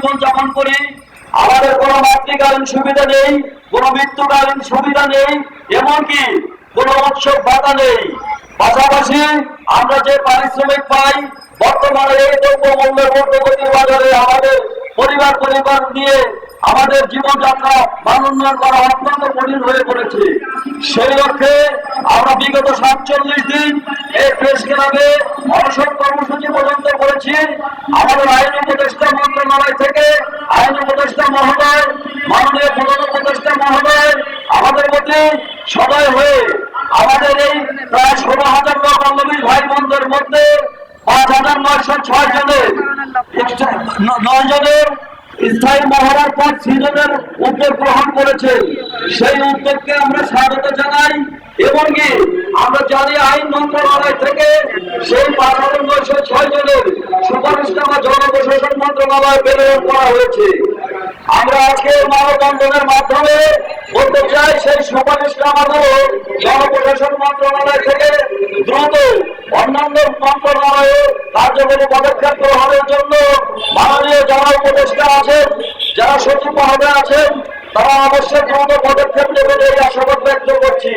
জীবন যাপন করি, আমাদের কোনো মাতৃকালীন সুবিধা নেই, কোনো মৃত্যুকালীন সুবিধা নেই, এমনকি কোনো উৎসব ভাতা নেই। পাশাপাশি আমরা যে পারিশ্রমিক পাই, বর্তমানে এই দ্রব্যমূল্যের ঊর্ধ্বগতির বাজারে আমাদের পরিবার নিয়ে আমাদের জীবনযাত্রা মান উন্নয়ন করা অত্যন্ত কঠিন হয়ে পড়েছে। সেই লক্ষ্যে আমরা বিগত 47 দিন এই প্রেস ক্লাবে অনশন কর্মসূচি পর্যন্ত করেছি। আমাদের আইন উপদেষ্টা মন্ত্রণালয় থেকে আইন উপদেষ্টা মহোদয়, মাননীয় প্রধান উপদেষ্টা মহোদয় আমাদের প্রতি সদয় হয়ে আমাদের এই প্রায় 16,000 বাংলাদেশী ভাই বোনদের মধ্যে 5,906 জনের 9 জনের স্থায়ী মহড়ার পর সৃজনের উদ্যোগ গ্রহণ করেছে। সেই উদ্যোগকে আমরা স্বাগত জানাই। এমনকি আমরা জানি আইন মন্ত্রণালয় থেকে সেই 5,906 জনের সুপারিশনামা জনপ্রশাসন মন্ত্রণালয় প্রেরণ করা হয়েছে। আমরা আজকে মানববন্ধনের মাধ্যমে বলতে চাই, সেই সুপারিশনামাগুলো জনপ্রশাসন মন্ত্রণালয় থেকে দ্রুত অন্যান্য মন্ত্রণালয়ে কার্যকরী পদক্ষেপ গ্রহণের জন্য মাননীয় যারা উপদেষ্টা আছেন, যারা সচিব মহোদয় আছেন, তারা অবশ্যই দ্রুত পদক্ষেপ নেবেন এই আশাবাদ ব্যক্ত করছি।